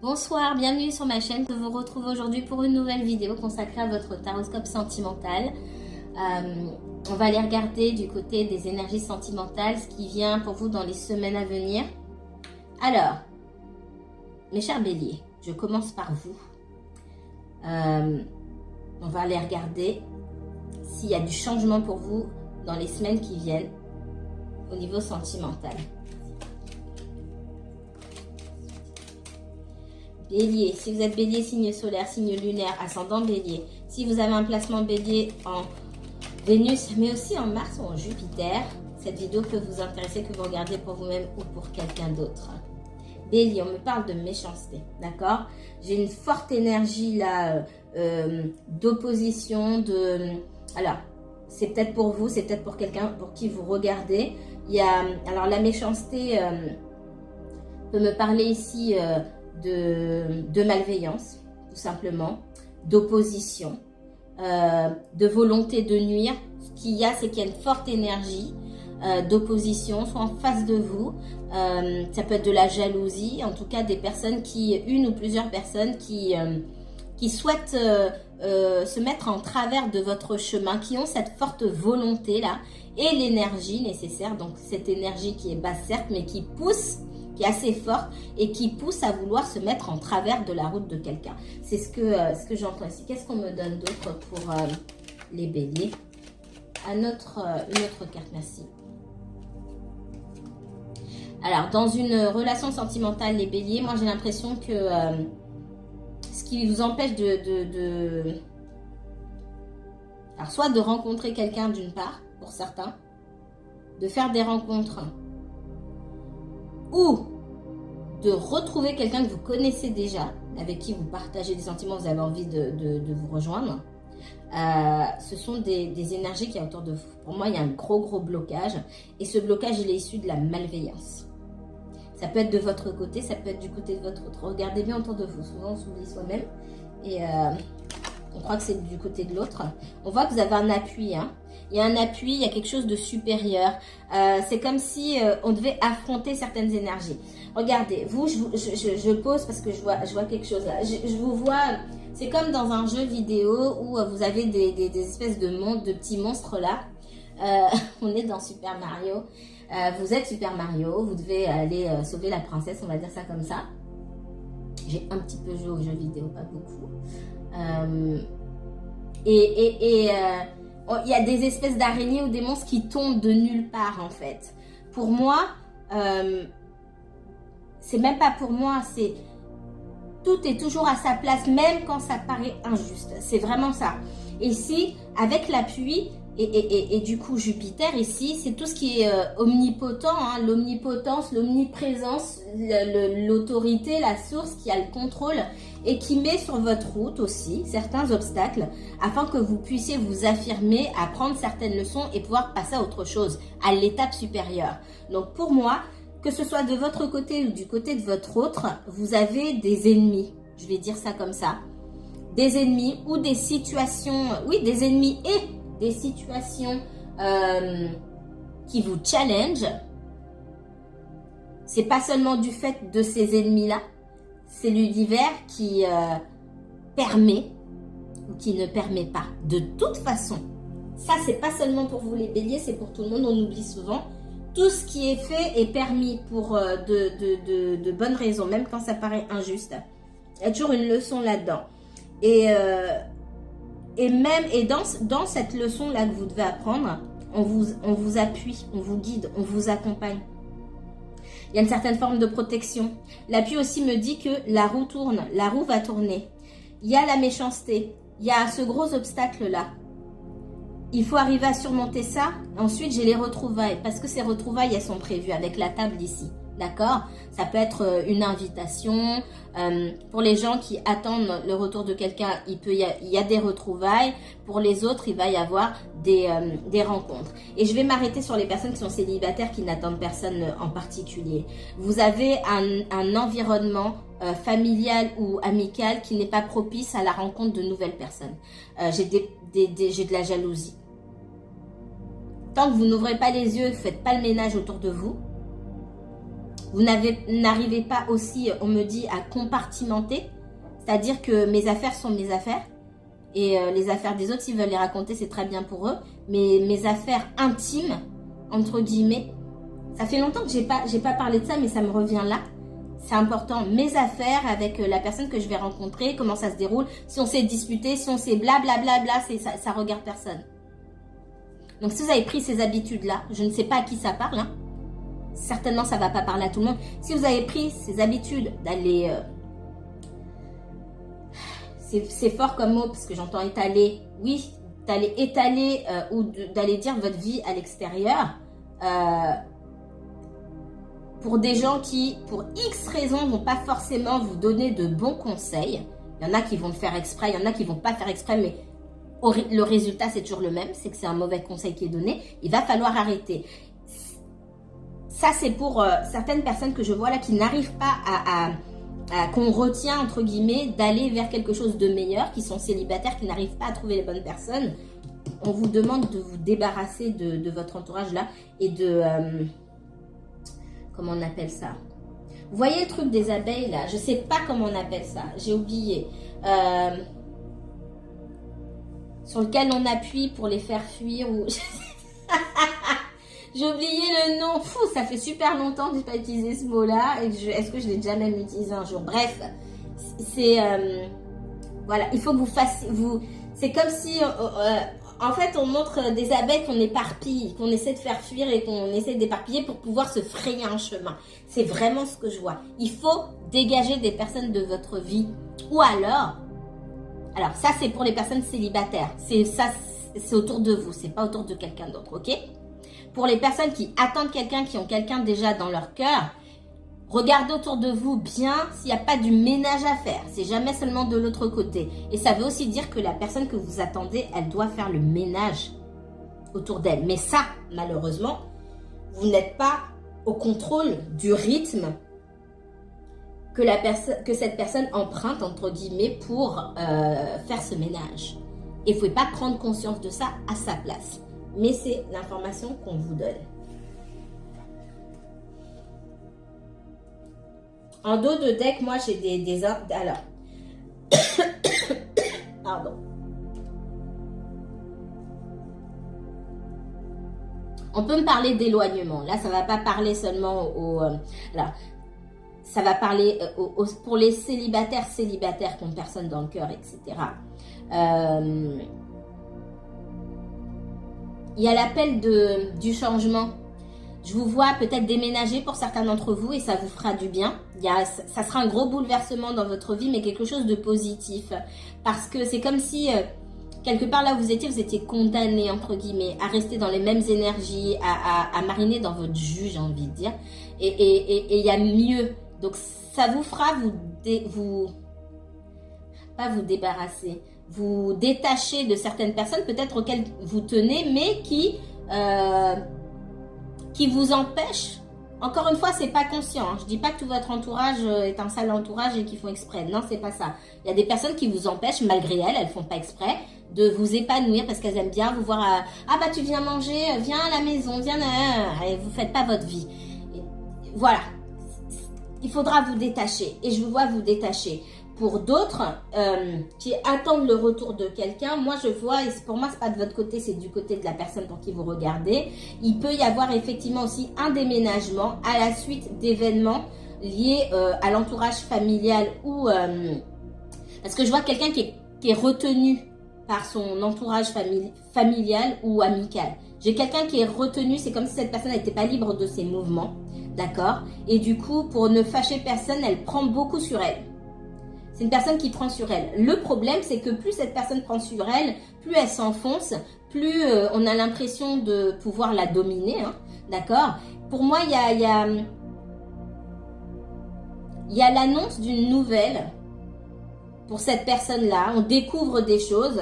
Bonsoir, bienvenue sur ma chaîne. Je vous retrouve aujourd'hui pour une nouvelle vidéo consacrée à votre taroscope sentimental. On va aller regarder du côté des énergies sentimentales ce qui vient pour vous dans les semaines à venir. Alors, mes chers béliers, je commence par vous. On va aller regarder s'il y a du changement pour vous dans les semaines qui viennent au niveau sentimental. Bélier, si vous êtes bélier, signe solaire, signe lunaire, ascendant bélier. Si vous avez un placement bélier en Vénus, mais aussi en Mars ou en Jupiter, cette vidéo peut vous intéresser, que vous regardez pour vous-même ou pour quelqu'un d'autre. Bélier, on me parle de méchanceté, d'accord? J'ai une forte énergie là d'opposition, Alors, c'est peut-être pour vous, c'est peut-être pour quelqu'un pour qui vous regardez. Il y a, alors la méchanceté peut me parler ici de malveillance, tout simplement, d'opposition, de volonté de nuire. Ce qu'il y a, c'est qu'il y a une forte énergie d'opposition, soit en face de vous. Ça peut être de la jalousie, en tout cas des personnes une ou plusieurs personnes qui souhaitent se mettre en travers de votre chemin, qui ont cette forte volonté-là et l'énergie nécessaire. Donc cette énergie qui est basse certes, mais qui pousse, qui est assez forte et qui pousse à vouloir se mettre en travers de la route de quelqu'un. C'est ce que j'entends ici. Qu'est-ce qu'on me donne d'autre pour les béliers? Une autre carte, merci. Alors, dans une relation sentimentale, les béliers, moi j'ai l'impression que ce qui vous empêche alors, soit de rencontrer quelqu'un d'une part, pour certains, de faire des rencontres, ou de retrouver quelqu'un que vous connaissez déjà, avec qui vous partagez des sentiments, vous avez envie de vous rejoindre. Ce sont des énergies qui sont autour de vous. Pour moi, il y a un gros blocage. Et ce blocage, il est issu de la malveillance. Ça peut être de votre côté, ça peut être du côté de votre autre. Regardez bien autour de vous. Souvent, on s'oublie soi-même. Et on croit que c'est du côté de l'autre. On voit que vous avez un appui. Hein. Il y a un appui, il y a quelque chose de supérieur. C'est comme si on devait affronter certaines énergies. Regardez, vous, je pose parce que je vois quelque chose là. Je vous vois, c'est comme dans un jeu vidéo où vous avez des espèces de petits monstres là. On est dans Super Mario. Vous êtes Super Mario, vous devez aller sauver la princesse, on va dire ça comme ça. J'ai un petit peu joué aux jeux vidéo, pas beaucoup. Il y a des espèces d'araignées ou des monstres qui tombent de nulle part en fait. Pour moi, c'est même pas pour moi, c'est tout est toujours à sa place, même quand ça paraît injuste. C'est vraiment ça. Et ici, avec l'appui et du coup Jupiter ici, c'est tout ce qui est omnipotent, hein, l'omnipotence, l'omniprésence, l'autorité, la source qui a le contrôle et qui met sur votre route aussi certains obstacles afin que vous puissiez vous affirmer, apprendre certaines leçons et pouvoir passer à autre chose, à l'étape supérieure. Donc pour moi, que ce soit de votre côté ou du côté de votre autre, vous avez des ennemis, je vais dire ça comme ça, des ennemis ou des situations, oui, des ennemis et des situations qui vous challenge. C'est pas seulement du fait de ces ennemis-là, c'est l'univers qui permet ou qui ne permet pas. De toute façon, ça c'est pas seulement pour vous les béliers, c'est pour tout le monde, on oublie souvent. Tout ce qui est fait est permis pour de bonnes raisons, même quand ça paraît injuste. Il y a toujours une leçon là-dedans. Et dans cette leçon-là que vous devez apprendre, on vous appuie, on vous guide, on vous accompagne. Il y a une certaine forme de protection. L'appui aussi me dit que la roue tourne, la roue va tourner. Il y a la méchanceté, il y a ce gros obstacle-là. Il faut arriver à surmonter ça. Ensuite, j'ai les retrouvailles. Parce que ces retrouvailles, elles sont prévues avec la table ici. D'accord? Ça peut être une invitation. Pour les gens qui attendent le retour de quelqu'un, il y a des retrouvailles. Pour les autres, il va y avoir des rencontres. Et je vais m'arrêter sur les personnes qui sont célibataires, qui n'attendent personne en particulier. Vous avez un environnement familial ou amical qui n'est pas propice à la rencontre de nouvelles personnes. J'ai de la jalousie. Tant que vous n'ouvrez pas les yeux, ne faites pas le ménage autour de vous, Vous n'arrivez pas aussi, on me dit, à compartimenter. C'est-à-dire que mes affaires sont mes affaires. Et les affaires des autres, s'ils veulent les raconter, c'est très bien pour eux. Mais mes affaires intimes, entre guillemets, ça fait longtemps que j'ai pas parlé de ça, mais ça me revient là. C'est important. Mes affaires avec la personne que je vais rencontrer, comment ça se déroule, si on s'est disputé, si on s'est blablabla, ça regarde personne. Donc si vous avez pris ces habitudes-là, je ne sais pas à qui ça parle, hein. Certainement ça ne va pas parler à tout le monde. Si vous avez pris ces habitudes d'aller... c'est fort comme mot parce que j'entends étaler. Oui, d'aller étaler ou d'aller dire votre vie à l'extérieur. Pour des gens qui, pour X raisons, ne vont pas forcément vous donner de bons conseils. Il y en a qui vont le faire exprès, il y en a qui ne vont pas faire exprès, mais le résultat, c'est toujours le même. C'est que c'est un mauvais conseil qui est donné. Il va falloir arrêter. Ça, c'est pour certaines personnes que je vois là qui n'arrivent pas qu'on retient, entre guillemets, d'aller vers quelque chose de meilleur, qui sont célibataires, qui n'arrivent pas à trouver les bonnes personnes. On vous demande de vous débarrasser de votre entourage là et de... comment on appelle ça? Vous voyez le truc des abeilles là? Je sais pas comment on appelle ça. J'ai oublié. Sur lequel on appuie pour les faire fuir ou... J'ai oublié le nom. Fou, ça fait super longtemps que je n'ai pas utilisé ce mot-là. Est-ce que je l'ai déjà même utilisé un jour? Bref, c'est... voilà, il faut que vous fassiez... c'est comme si... en fait, on montre des abeilles qu'on éparpille, qu'on essaie de faire fuir et qu'on essaie d'éparpiller pour pouvoir se frayer un chemin. C'est vraiment ce que je vois. Il faut dégager des personnes de votre vie. Ou alors ça c'est pour les personnes célibataires. C'est autour de vous, c'est pas autour de quelqu'un d'autre, ok? Pour les personnes qui attendent quelqu'un, qui ont quelqu'un déjà dans leur cœur, regardez autour de vous bien s'il n'y a pas du ménage à faire. C'est jamais seulement de l'autre côté. Et ça veut aussi dire que la personne que vous attendez, elle doit faire le ménage autour d'elle. Mais ça, malheureusement, vous n'êtes pas au contrôle du rythme que cette personne emprunte, entre guillemets, pour faire ce ménage. Et vous ne pouvez pas prendre conscience de ça à sa place. Mais c'est l'information qu'on vous donne. En dos de deck, moi, j'ai des alors, pardon. On peut me parler d'éloignement. Là, ça ne va pas parler seulement alors, ça va parler pour les célibataires qui ont personne dans le cœur, etc. Il y a l'appel du changement. Je vous vois peut-être déménager pour certains d'entre vous et ça vous fera du bien. Ça sera un gros bouleversement dans votre vie, mais quelque chose de positif. Parce que c'est comme si, quelque part là où vous étiez condamné, entre guillemets, à rester dans les mêmes énergies, à mariner dans votre jus, j'ai envie de dire. Et il y a mieux. Donc ça vous fera pas vous débarrasser, vous détacher de certaines personnes peut-être auxquelles vous tenez, mais qui vous empêchent. Encore une fois, c'est pas conscient. Hein. Je dis pas que tout votre entourage est un sale entourage et qu'ils font exprès. Non, c'est pas ça. Il y a des personnes qui vous empêchent, malgré elles font pas exprès, de vous épanouir parce qu'elles aiment bien vous voir ah bah tu viens manger, viens à la maison, viens et vous faites pas votre vie. Et voilà. Il faudra vous détacher et je vous vois vous détacher. Pour d'autres qui attendent le retour de quelqu'un, moi je vois, et pour moi c'est pas de votre côté, c'est du côté de la personne pour qui vous regardez, il peut y avoir effectivement aussi un déménagement à la suite d'événements liés à l'entourage familial ou... parce que je vois quelqu'un qui est retenu par son entourage familial ou amical. J'ai quelqu'un qui est retenu, c'est comme si cette personne n'était pas libre de ses mouvements, d'accord? Et du coup, pour ne fâcher personne, elle prend beaucoup sur elle. C'est une personne qui prend sur elle. Le problème, c'est que plus cette personne prend sur elle, plus elle s'enfonce, plus on a l'impression de pouvoir la dominer, hein, d'accord? Pour moi, il y a l'annonce d'une nouvelle pour cette personne-là. On découvre des choses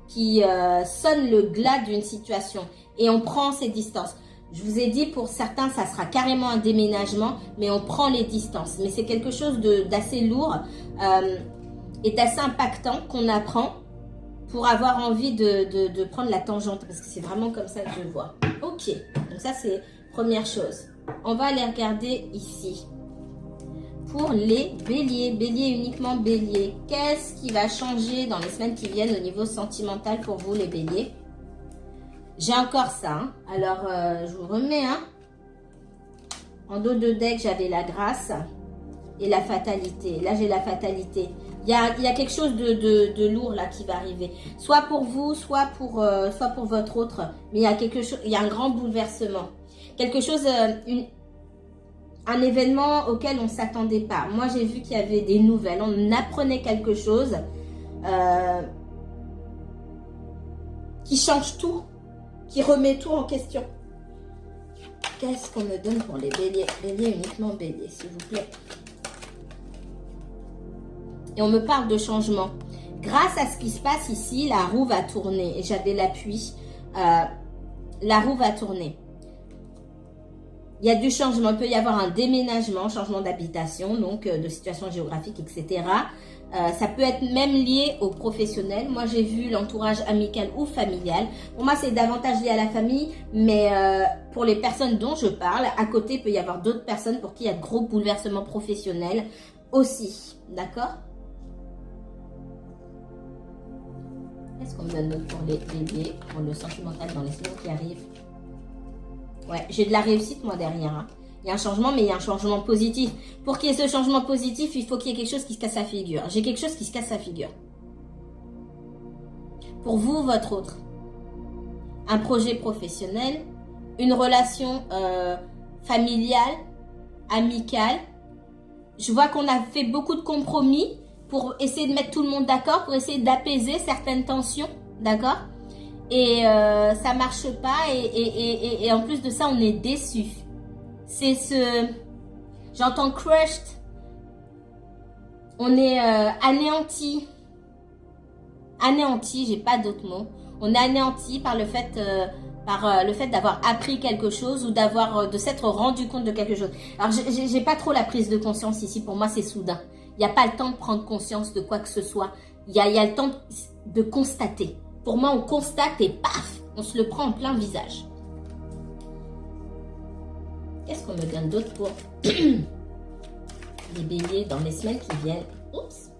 qui sonnent le glas d'une situation et on prend ses distances. Je vous ai dit, pour certains, ça sera carrément un déménagement, mais on prend les distances. Mais c'est quelque chose d'assez lourd et d'assez impactant qu'on apprend pour avoir envie de prendre la tangente, parce que c'est vraiment comme ça que je le vois. Ok, donc ça c'est première chose. On va aller regarder ici. pour les béliers. Bélier, uniquement bélier. Qu'est-ce qui va changer dans les semaines qui viennent au niveau sentimental pour vous, les béliers? J'ai encore ça. Hein. Alors, je vous remets. Hein. En dos de deck, j'avais la grâce et la fatalité. Là, j'ai la fatalité. Il y a quelque chose de lourd là qui va arriver. Soit pour vous, soit pour votre autre. Mais il y a quelque chose, il y a un grand bouleversement. Quelque chose, un événement auquel on ne s'attendait pas. Moi, j'ai vu qu'il y avait des nouvelles. On apprenait quelque chose qui change tout, qui remet tout en question. Qu'est-ce qu'on me donne pour les béliers? Bélier, uniquement bélier, s'il vous plaît. Et on me parle de changement. Grâce à ce qui se passe ici, la roue va tourner. Et j'avais l'appui. La roue va tourner. Il y a du changement. Il peut y avoir un déménagement, changement d'habitation, donc de situation géographique, etc. Ça peut être même lié au professionnel. Moi, j'ai vu l'entourage amical ou familial. Pour moi, c'est davantage lié à la famille. Mais pour les personnes dont je parle, à côté, il peut y avoir d'autres personnes pour qui il y a de gros bouleversements professionnels aussi. D'accord? Qu'est-ce qu'on me donne d'autre pour les béliers, pour le sentimental dans les semaines qui arrivent? Ouais, j'ai de la réussite moi derrière. Hein. Il y a un changement, mais il y a un changement positif. Pour qu'il y ait ce changement positif, il faut qu'il y ait quelque chose qui se casse la figure. J'ai quelque chose qui se casse la figure. Pour vous, votre autre. Un projet professionnel, une relation familiale, amicale. Je vois qu'on a fait beaucoup de compromis pour essayer de mettre tout le monde d'accord, pour essayer d'apaiser certaines tensions, d'accord? Et ça marche pas et en plus de ça, on est déçu. C'est ce... J'entends crushed. On est anéanti. Anéanti, j'ai pas d'autre mot. On est anéanti par le fait... d'avoir appris quelque chose ou de s'être rendu compte de quelque chose. Alors, j'ai pas trop la prise de conscience ici. Pour moi, c'est soudain. Il n'y a pas le temps de prendre conscience de quoi que ce soit. Il y a le temps de constater. Pour moi, on constate et paf, on se le prend en plein visage. Qu'est-ce qu'on me donne d'autre pour les béliers dans les semaines qui viennent? Oups.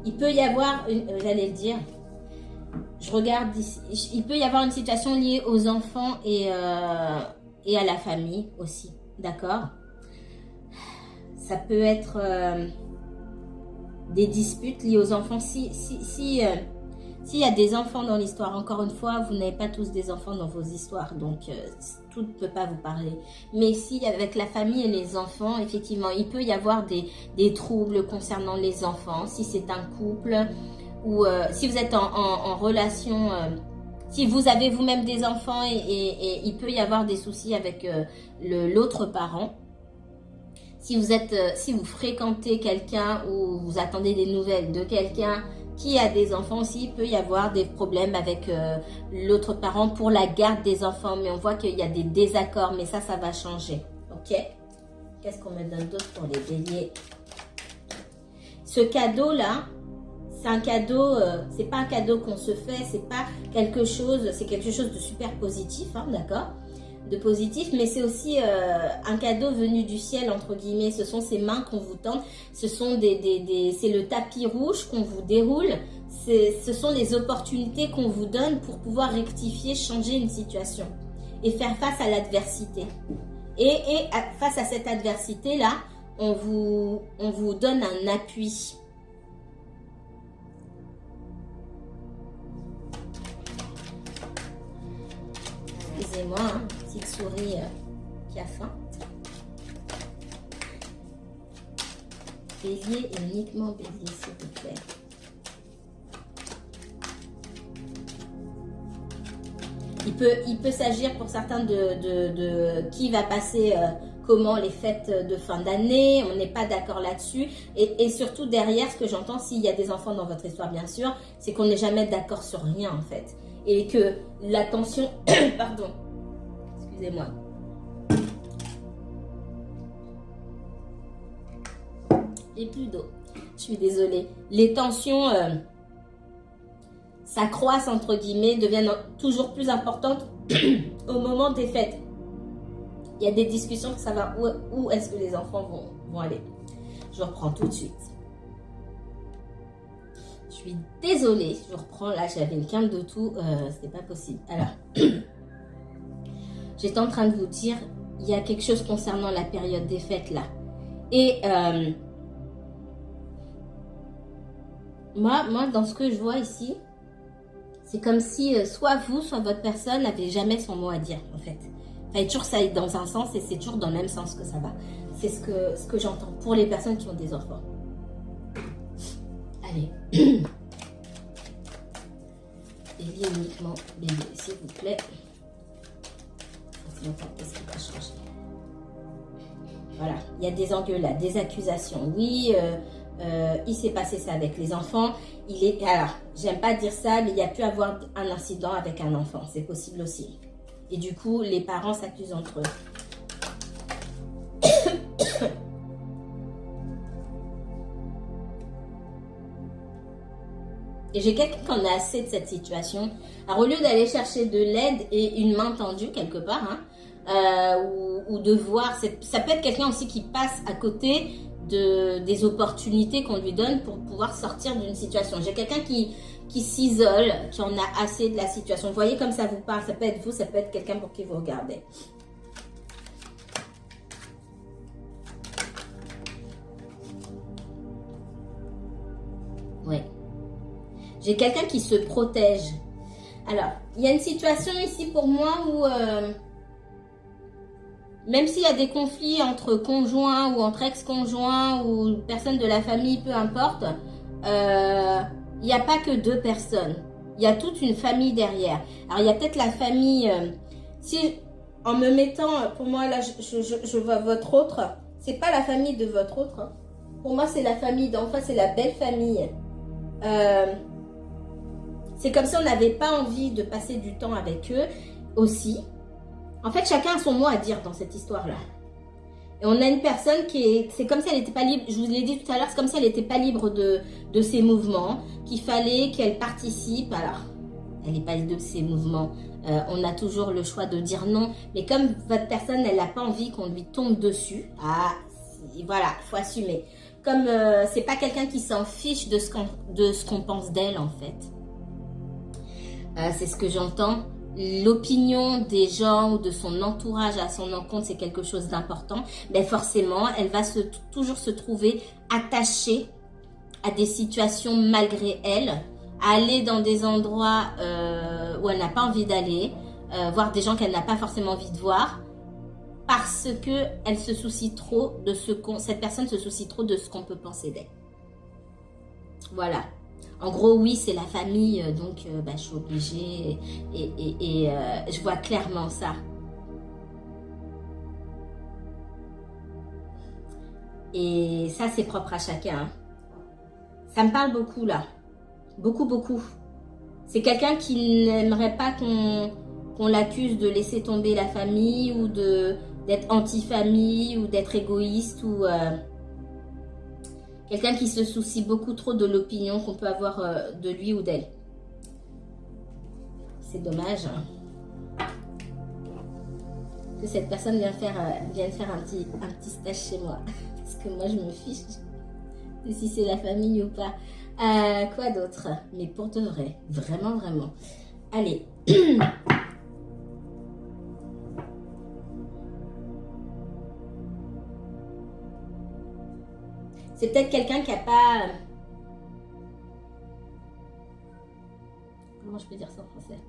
Il peut y avoir, j'allais le dire, je regarde ici, il peut y avoir une situation liée aux enfants et à la famille aussi, d'accord? Ça peut être des disputes liées aux enfants. S'il y a des enfants dans l'histoire, encore une fois, vous n'avez pas tous des enfants dans vos histoires, donc tout ne peut pas vous parler. Mais si avec la famille et les enfants, effectivement, il peut y avoir des troubles concernant les enfants, si c'est un couple, ou si vous êtes en relation... si vous avez vous-même des enfants et il peut y avoir des soucis avec l'autre parent. Si vous fréquentez quelqu'un ou vous attendez des nouvelles de quelqu'un qui a des enfants aussi, il peut y avoir des problèmes avec l'autre parent pour la garde des enfants. Mais on voit qu'il y a des désaccords, mais ça va changer. Ok? Qu'est-ce qu'on me donne d'autre pour les béliers? Ce cadeau-là, c'est un cadeau, c'est pas un cadeau qu'on se fait, c'est pas quelque chose, c'est quelque chose de super positif, hein, d'accord? De positif, mais c'est aussi un cadeau venu du ciel, entre guillemets. Ce sont ces mains qu'on vous tend, ce sont c'est le tapis rouge qu'on vous déroule, ce sont les opportunités qu'on vous donne pour pouvoir rectifier, changer une situation et faire face à l'adversité. Et face à cette adversité-là, on vous donne un appui. Excusez-moi, hein, petite souris qui a faim. Bélier et uniquement bélier, s'il vous plaît. Il peut s'agir pour certains de qui va passer comment les fêtes de fin d'année. On n'est pas d'accord là-dessus. Et surtout derrière, ce que j'entends, s'il y a des enfants dans votre histoire, bien sûr, c'est qu'on n'est jamais d'accord sur rien en fait. Et que la tension... Pardon. Excusez-moi. J'ai plus d'eau. Je suis désolée. Les tensions s'accroissent entre guillemets, deviennent toujours plus importantes au moment des fêtes. Il y a des discussions pour savoir où est-ce que les enfants vont aller. Je reprends tout de suite. Je suis désolée, je reprends là, j'avais une quinte de tout, c'est pas possible. Alors, j'étais en train de vous dire, il y a quelque chose concernant la période des fêtes là. Et moi, dans ce que je vois ici, c'est comme si soit vous, soit votre personne n'avait jamais son mot à dire en fait. Enfin, toujours ça aille dans un sens et c'est toujours dans le même sens que ça va. C'est ce que j'entends pour les personnes qui ont des enfants. Allez. Bélier uniquement, bélier, s'il vous plaît. Qu'est-ce qui va changer? Voilà, il y a des engueulades, des accusations. Oui, il s'est passé ça avec les enfants. Alors, j'aime pas dire ça, mais il y a pu avoir un incident avec un enfant. C'est possible aussi. Et du coup, les parents s'accusent entre eux. Et j'ai quelqu'un qui en a assez de cette situation. Alors, au lieu d'aller chercher de l'aide et une main tendue quelque part, ou de voir, ça peut être quelqu'un aussi qui passe à côté des opportunités qu'on lui donne pour pouvoir sortir d'une situation. J'ai quelqu'un qui s'isole, qui en a assez de la situation. Vous voyez comme ça vous parle, ça peut être vous, ça peut être quelqu'un pour qui vous regardez. Oui. J'ai quelqu'un qui se protège. Alors, il y a une situation ici pour moi où, même s'il y a des conflits entre conjoints ou entre ex-conjoints ou personnes de la famille, peu importe, il n'y a pas que deux personnes. Il y a toute une famille derrière. Alors, il y a peut-être la famille... si, en me mettant... Pour moi, là, je vois votre autre. C'est pas la famille de votre autre. Pour moi, c'est la famille d'en face. C'est la belle famille. C'est comme si on n'avait pas envie de passer du temps avec eux aussi. En fait, chacun a son mot à dire dans cette histoire-là. Et on a une personne qui est... C'est comme si elle n'était pas libre. Je vous l'ai dit tout à l'heure, c'est comme si elle n'était pas libre de ses mouvements. Qu'il fallait qu'elle participe. Alors, elle n'est pas libre de ses mouvements. On a toujours le choix de dire non. Mais comme votre personne, elle n'a pas envie qu'on lui tombe dessus. Voilà, il faut assumer. Comme c'est pas quelqu'un qui s'en fiche de ce qu'on pense d'elle, en fait. C'est ce que j'entends. L'opinion des gens ou de son entourage à son encontre, c'est quelque chose d'important. Mais forcément, elle va toujours se trouver attachée à des situations malgré elle, aller dans des endroits où elle n'a pas envie d'aller, voir des gens qu'elle n'a pas forcément envie de voir, parce que elle se soucie trop de cette personne se soucie trop de ce qu'on peut penser d'elle. Voilà. En gros, oui, c'est la famille, donc je suis obligée et je vois clairement ça. Et ça, c'est propre à chacun. Hein. Ça me parle beaucoup, là. Beaucoup, beaucoup. C'est quelqu'un qui n'aimerait pas qu'on l'accuse de laisser tomber la famille ou d'être anti-famille ou d'être égoïste ou... quelqu'un qui se soucie beaucoup trop de l'opinion qu'on peut avoir de lui ou d'elle. C'est dommage. Hein. Que cette personne vienne faire un petit stage chez moi. Parce que moi, je me fiche de si c'est la famille ou pas. Quoi d'autre? Mais pour de vrai. Vraiment, vraiment. Allez. C'est peut-être quelqu'un qui n'a pas... Comment je peux dire ça en français?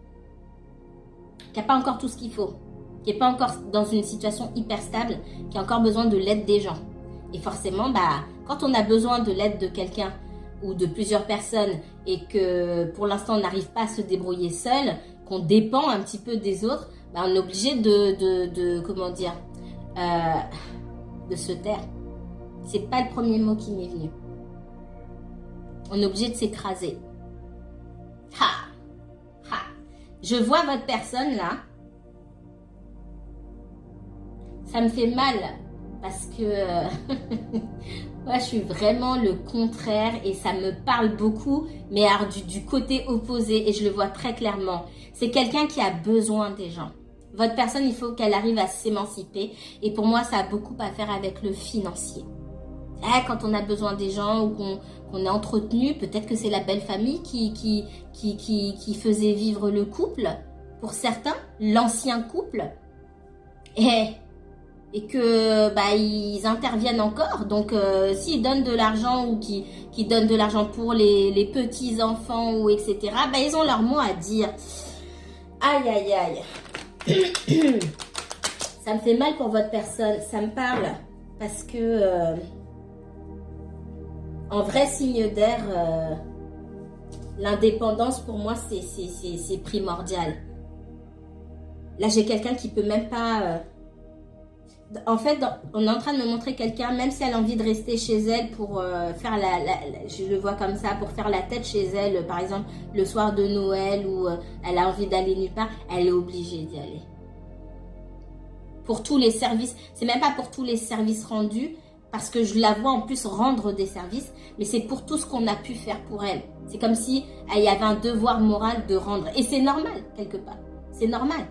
Qui n'a pas encore tout ce qu'il faut. Qui n'est pas encore dans une situation hyper stable. Qui a encore besoin de l'aide des gens. Et forcément, quand on a besoin de l'aide de quelqu'un ou de plusieurs personnes et que pour l'instant on n'arrive pas à se débrouiller seul, qu'on dépend un petit peu des autres, on est obligé comment dire, de se taire. C'est pas le premier mot qui m'est venu. On est obligé de s'écraser. Je vois votre personne là. Ça me fait mal parce que moi, je suis vraiment le contraire et ça me parle beaucoup, mais alors du côté opposé, et je le vois très clairement. C'est quelqu'un qui a besoin des gens. Votre personne, il faut qu'elle arrive à s'émanciper, et pour moi, ça a beaucoup à faire avec le financier. Quand on a besoin des gens ou qu'on est entretenu, peut-être que c'est la belle famille qui faisait vivre le couple, pour certains, l'ancien couple, et que ils interviennent encore. Donc s'ils donnent de l'argent ou qui donnent de l'argent pour les petits enfants ou etc., ils ont leur mot à dire. Aïe aïe aïe. Ça me fait mal pour votre personne, ça me parle parce que en vrai signe d'air, l'indépendance pour moi c'est primordial. Là j'ai quelqu'un qui peut même pas en fait, on est en train de me montrer quelqu'un, même si elle a envie de rester chez elle pour faire je le vois comme ça, pour faire la tête chez elle, par exemple, le soir de Noël, où elle a envie d'aller nulle part, elle est obligée d'y aller. Pour tous les services, c'est même pas pour tous les services rendus, parce que je la vois en plus rendre des services, mais c'est pour tout ce qu'on a pu faire pour elle. C'est comme si il y avait un devoir moral de rendre. Et c'est normal, quelque part. C'est normal.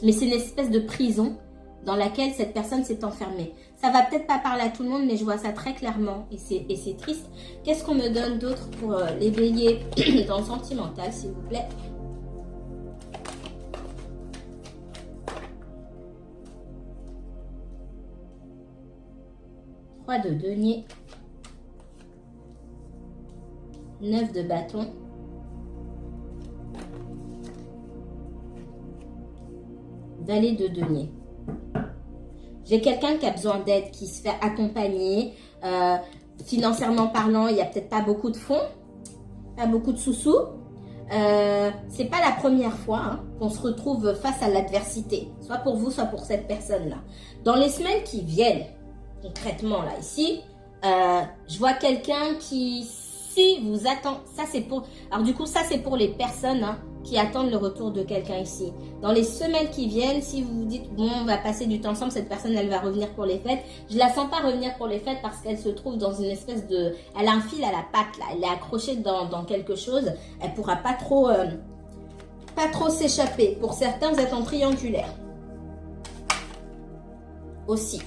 Mais c'est une espèce de prison dans laquelle cette personne s'est enfermée. Ça va peut-être pas parler à tout le monde, mais je vois ça très clairement et c'est triste. Qu'est-ce qu'on me donne d'autre pour les béliers dans le sentimental, s'il vous plaît? Roi de denier. 9 de bâton. Valet de denier. J'ai quelqu'un qui a besoin d'aide, qui se fait accompagner. Financièrement parlant, il n'y a peut-être pas beaucoup de fonds, pas beaucoup de sous-sous. C'est pas la première fois qu'on se retrouve face à l'adversité, soit pour vous, soit pour cette personne-là. Dans les semaines qui viennent, concrètement là ici, je vois quelqu'un qui, si vous attend, ça c'est pour, alors du coup ça c'est pour les personnes qui attendent le retour de quelqu'un ici. Dans les semaines qui viennent, si vous vous dites, bon, on va passer du temps ensemble, cette personne, elle va revenir pour les fêtes. Je la sens pas revenir pour les fêtes parce qu'elle se trouve dans une espèce de... Elle a un fil à la patte, là. Elle est accrochée dans quelque chose. Elle pourra pas trop s'échapper. Pour certains, vous êtes en triangulaire. Aussi.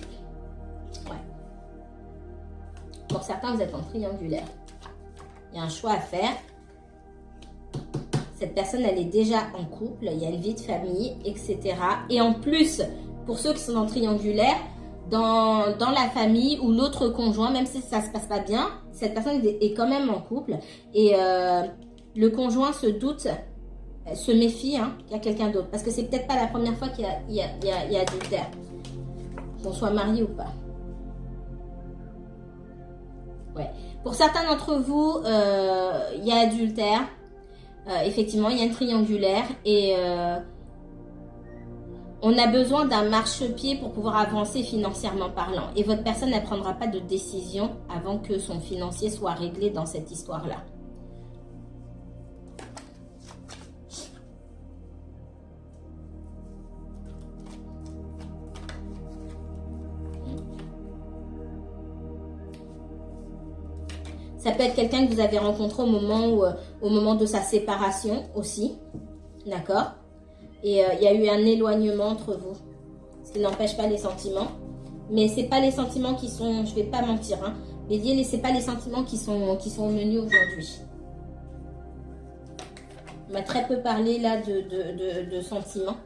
Ouais. Pour certains, vous êtes en triangulaire. Il y a un choix à faire. Cette personne, elle est déjà en couple, il y a une vie de famille, etc. Et en plus, pour ceux qui sont en triangulaire, dans la famille ou l'autre conjoint, même si ça ne se passe pas bien, cette personne est quand même en couple. Et le conjoint se doute, se méfie qu'il y a quelqu'un d'autre. Parce que c'est peut-être pas la première fois qu'il y a adultère. Qu'on soit marié ou pas. Ouais. Pour certains d'entre vous, il y a adultère. Effectivement, il y a une triangulaire et on a besoin d'un marchepied pour pouvoir avancer financièrement parlant. Et votre personne, elle ne prendra pas de décision avant que son financier soit réglé dans cette histoire-là. Ça peut être quelqu'un que vous avez rencontré au moment de sa séparation aussi. D'accord? Et il y a eu un éloignement entre vous. Ce qui n'empêche pas les sentiments. Mais ce n'est pas les sentiments qui sont... Je ne vais pas mentir. Bélier, ce n'est pas les sentiments qui sont menus aujourd'hui. On m'a très peu parlé là de sentiments.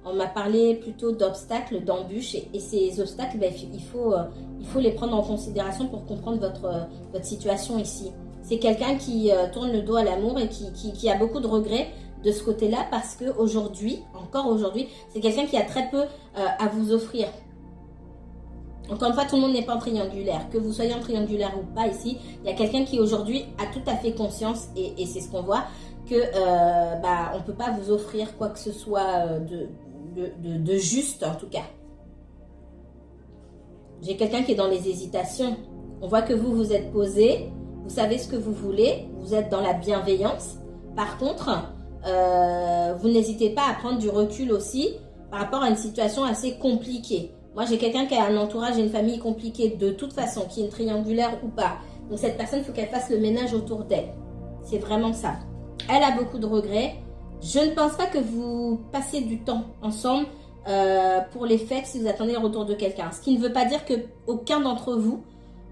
On m'a parlé plutôt d'obstacles, d'embûches. Et ces obstacles, il faut les prendre en considération pour comprendre votre situation ici. C'est quelqu'un qui tourne le dos à l'amour et qui a beaucoup de regrets de ce côté-là parce qu'aujourd'hui, encore aujourd'hui, c'est quelqu'un qui a très peu à vous offrir. Encore une fois, tout le monde n'est pas en triangulaire. Que vous soyez en triangulaire ou pas ici, il y a quelqu'un qui aujourd'hui a tout à fait conscience, et c'est ce qu'on voit, que on ne peut pas vous offrir quoi que ce soit de juste en tout cas. J'ai quelqu'un qui est dans les hésitations. On voit que vous êtes posé, vous savez ce que vous voulez, vous êtes dans la bienveillance. Par contre, vous n'hésitez pas à prendre du recul aussi par rapport à une situation assez compliquée. Moi, j'ai quelqu'un qui a un entourage et une famille compliquée de toute façon, qui est une triangulaire ou pas. Donc, cette personne, il faut qu'elle fasse le ménage autour d'elle. C'est vraiment ça. Elle a beaucoup de regrets. Je ne pense pas que vous passiez du temps ensemble pour les fêtes si vous attendez le retour de quelqu'un. Ce qui ne veut pas dire qu'aucun d'entre vous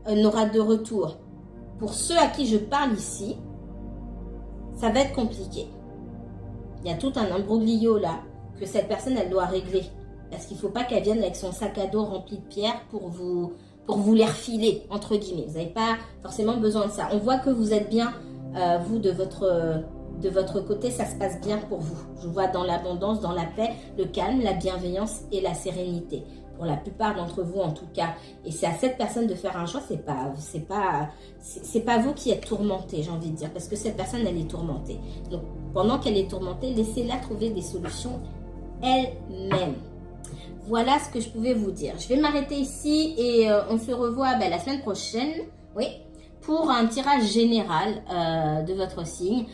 n'aura de retour. Pour ceux à qui je parle ici, ça va être compliqué. Il y a tout un imbroglio là que cette personne, elle doit régler. Parce qu'il ne faut pas qu'elle vienne avec son sac à dos rempli de pierres pour vous les refiler, entre guillemets. Vous n'avez pas forcément besoin de ça. On voit que vous êtes bien, vous, de votre côté, ça se passe bien pour vous. Je vous vois dans l'abondance, dans la paix, le calme, la bienveillance et la sérénité. Pour la plupart d'entre vous, en tout cas. Et c'est à cette personne de faire un choix. C'est pas vous qui êtes tourmenté, j'ai envie de dire. Parce que cette personne, elle est tourmentée. Donc, pendant qu'elle est tourmentée, laissez-la trouver des solutions elle-même. Voilà ce que je pouvais vous dire. Je vais m'arrêter ici et on se revoit la semaine prochaine, oui, pour un tirage général de votre signe.